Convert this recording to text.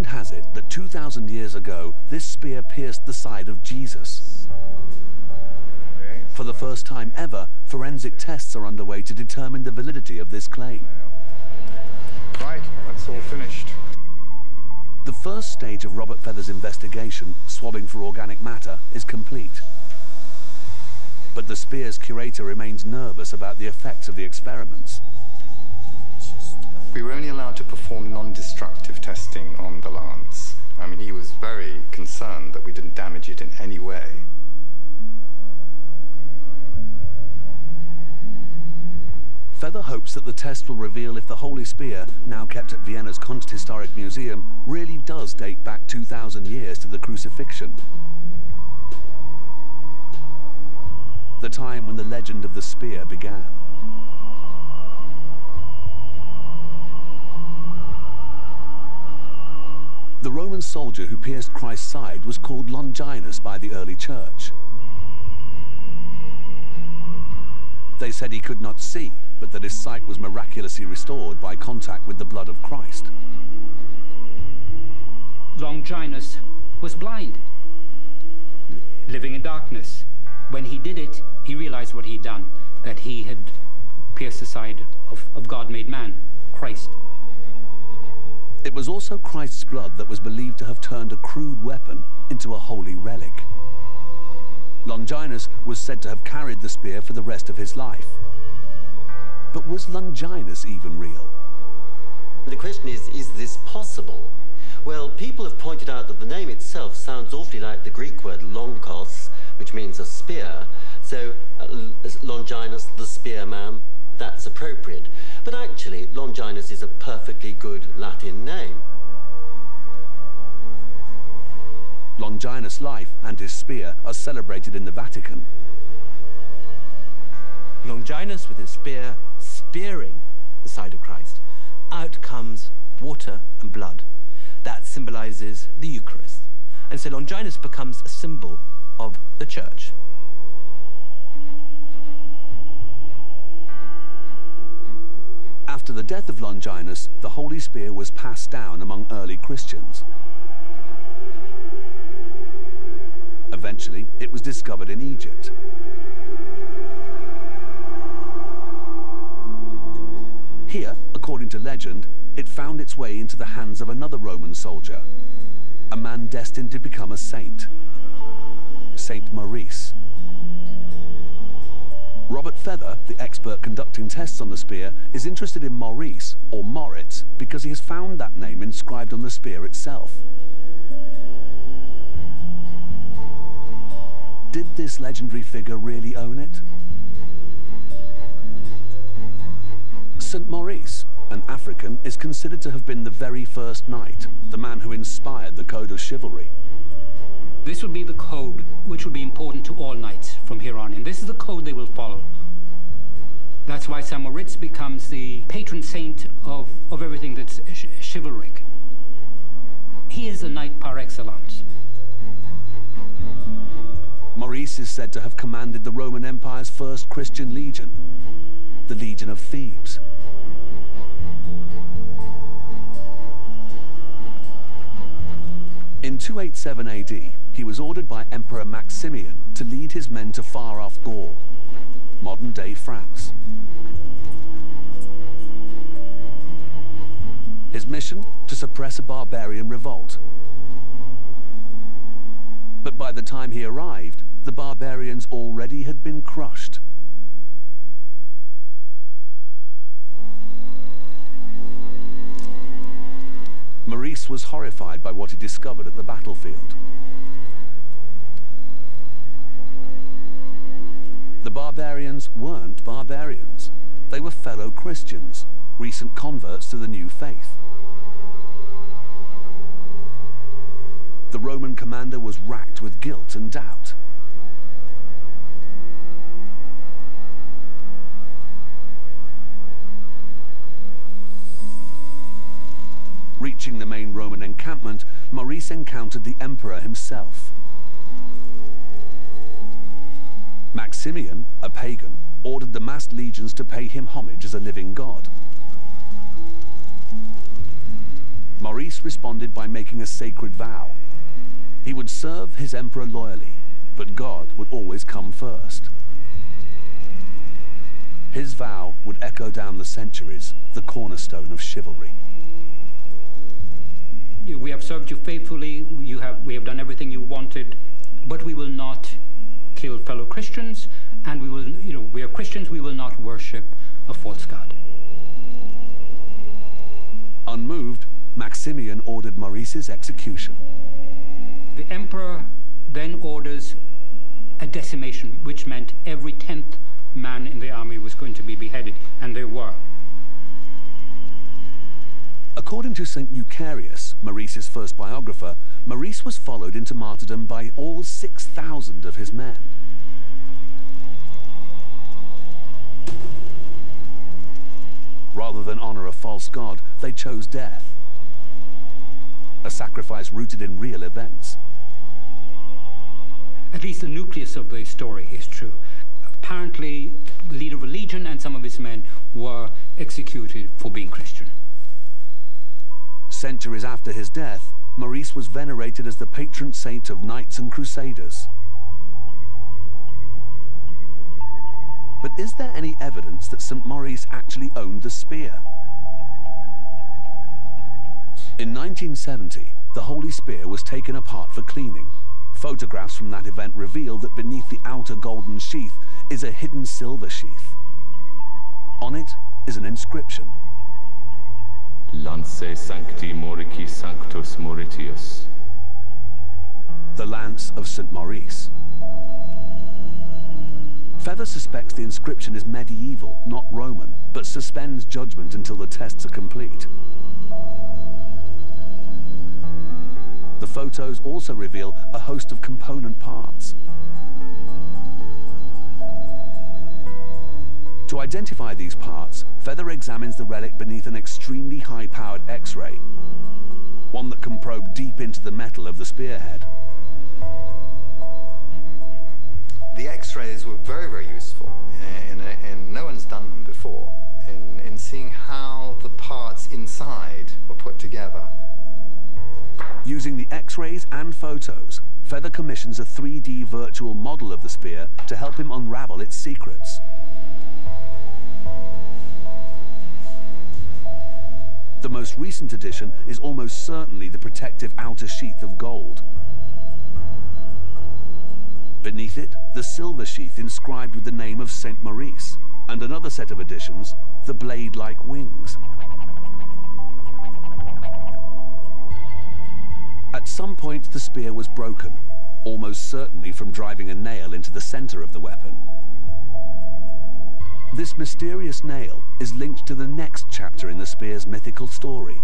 has it that 2,000 years ago, this spear pierced the side of Jesus. For the first time ever, forensic tests are underway to determine the validity of this claim. Right, that's all finished. The first stage of Robert Feather's investigation, swabbing for organic matter, is complete. But the spear's curator remains nervous about the effects of the experiments. We were only allowed to perform non-destructive testing on the lance. I mean, he was very concerned that we didn't damage it in any way. Feather hopes that the test will reveal if the Holy Spear, now kept at Vienna's Kunsthistoric Museum, really does date back 2,000 years to the crucifixion. The time when the legend of the spear began. The Roman soldier who pierced Christ's side was called Longinus by the early church. They said he could not see, but that his sight was miraculously restored by contact with the blood of Christ. Longinus was blind, living in darkness. When he did it, he realized what he'd done, that he had pierced the side of God made man, Christ. It was also Christ's blood that was believed to have turned a crude weapon into a holy relic. Longinus was said to have carried the spear for the rest of his life. But was Longinus even real? The question is this possible? Well, people have pointed out that the name itself sounds awfully like the Greek word lonkos, which means a spear, so Longinus, the spearman, that's appropriate. But actually, Longinus is a perfectly good Latin name. Longinus' life and his spear are celebrated in the Vatican. Longinus with his spear spearing the side of Christ. Out comes water and blood. That symbolizes the Eucharist. And so Longinus becomes a symbol of the church. After the death of Longinus, the Holy Spear was passed down among early Christians. Eventually, it was discovered in Egypt. Here, according to legend, it found its way into the hands of another Roman soldier, a man destined to become a saint, Saint Maurice. Robert Feather, the expert conducting tests on the spear, is interested in Maurice, or Moritz, because he has found that name inscribed on the spear itself. Did this legendary figure really own it? St. Maurice, an African, is considered to have been the very first knight, the man who inspired the code of chivalry. This will be the code which will be important to all knights from here on in. This is the code they will follow. That's why St. Moritz becomes the patron saint of everything that's chivalric. He is a knight par excellence. Maurice is said to have commanded the Roman Empire's first Christian legion, the Legion of Thebes. In 287 AD, he was ordered by Emperor Maximian to lead his men to far-off Gaul, modern-day France. His mission? To suppress a barbarian revolt. But by the time he arrived, the barbarians already had been crushed. Maurice was horrified by what he discovered at the battlefield. The barbarians weren't barbarians. They were fellow Christians, recent converts to the new faith. The Roman commander was racked with guilt and doubt. Reaching the main Roman encampment, Maurice encountered the emperor himself. Maximian, a pagan, ordered the massed legions to pay him homage as a living god. Maurice responded by making a sacred vow. He would serve his emperor loyally, but God would always come first. His vow would echo down the centuries, the cornerstone of chivalry. We have served you faithfully, we have done everything you wanted, but we will not kill fellow Christians, and we are Christians, we will not worship a false god. Unmoved, Maximian ordered Maurice's execution. The emperor then orders a decimation, which meant every 10th man in the army was going to be beheaded, and they were. According to St. Eucharius, Maurice's first biographer, Maurice was followed into martyrdom by all 6,000 of his men. Rather than honor a false god, they chose death. A sacrifice rooted in real events. At least the nucleus of the story is true. Apparently, the leader of a legion and some of his men were executed for being Christian. Centuries after his death, Maurice was venerated as the patron saint of knights and crusaders. But is there any evidence that St. Maurice actually owned the spear? In 1970, the Holy Spear was taken apart for cleaning. Photographs from that event reveal that beneath the outer golden sheath is a hidden silver sheath. On it is an inscription. Lance sancti morici sanctus moritius. The lance of St. Maurice. Feather suspects the inscription is medieval, not Roman, but suspends judgment until the tests are complete. The photos also reveal a host of component parts. To identify these parts, Feather examines the relic beneath an extremely high-powered X-ray, one that can probe deep into the metal of the spearhead. The X-rays were very, very useful, and no one's done them before, in seeing how the parts inside were put together. Using the X-rays and photos, Feather commissions a 3D virtual model of the spear to help him unravel its secrets. The most recent addition is almost certainly the protective outer sheath of gold. Beneath it, the silver sheath inscribed with the name of St. Maurice, and another set of additions, the blade-like wings. At some point, the spear was broken, almost certainly from driving a nail into the center of the weapon. This mysterious nail is linked to the next chapter in the spear's mythical story.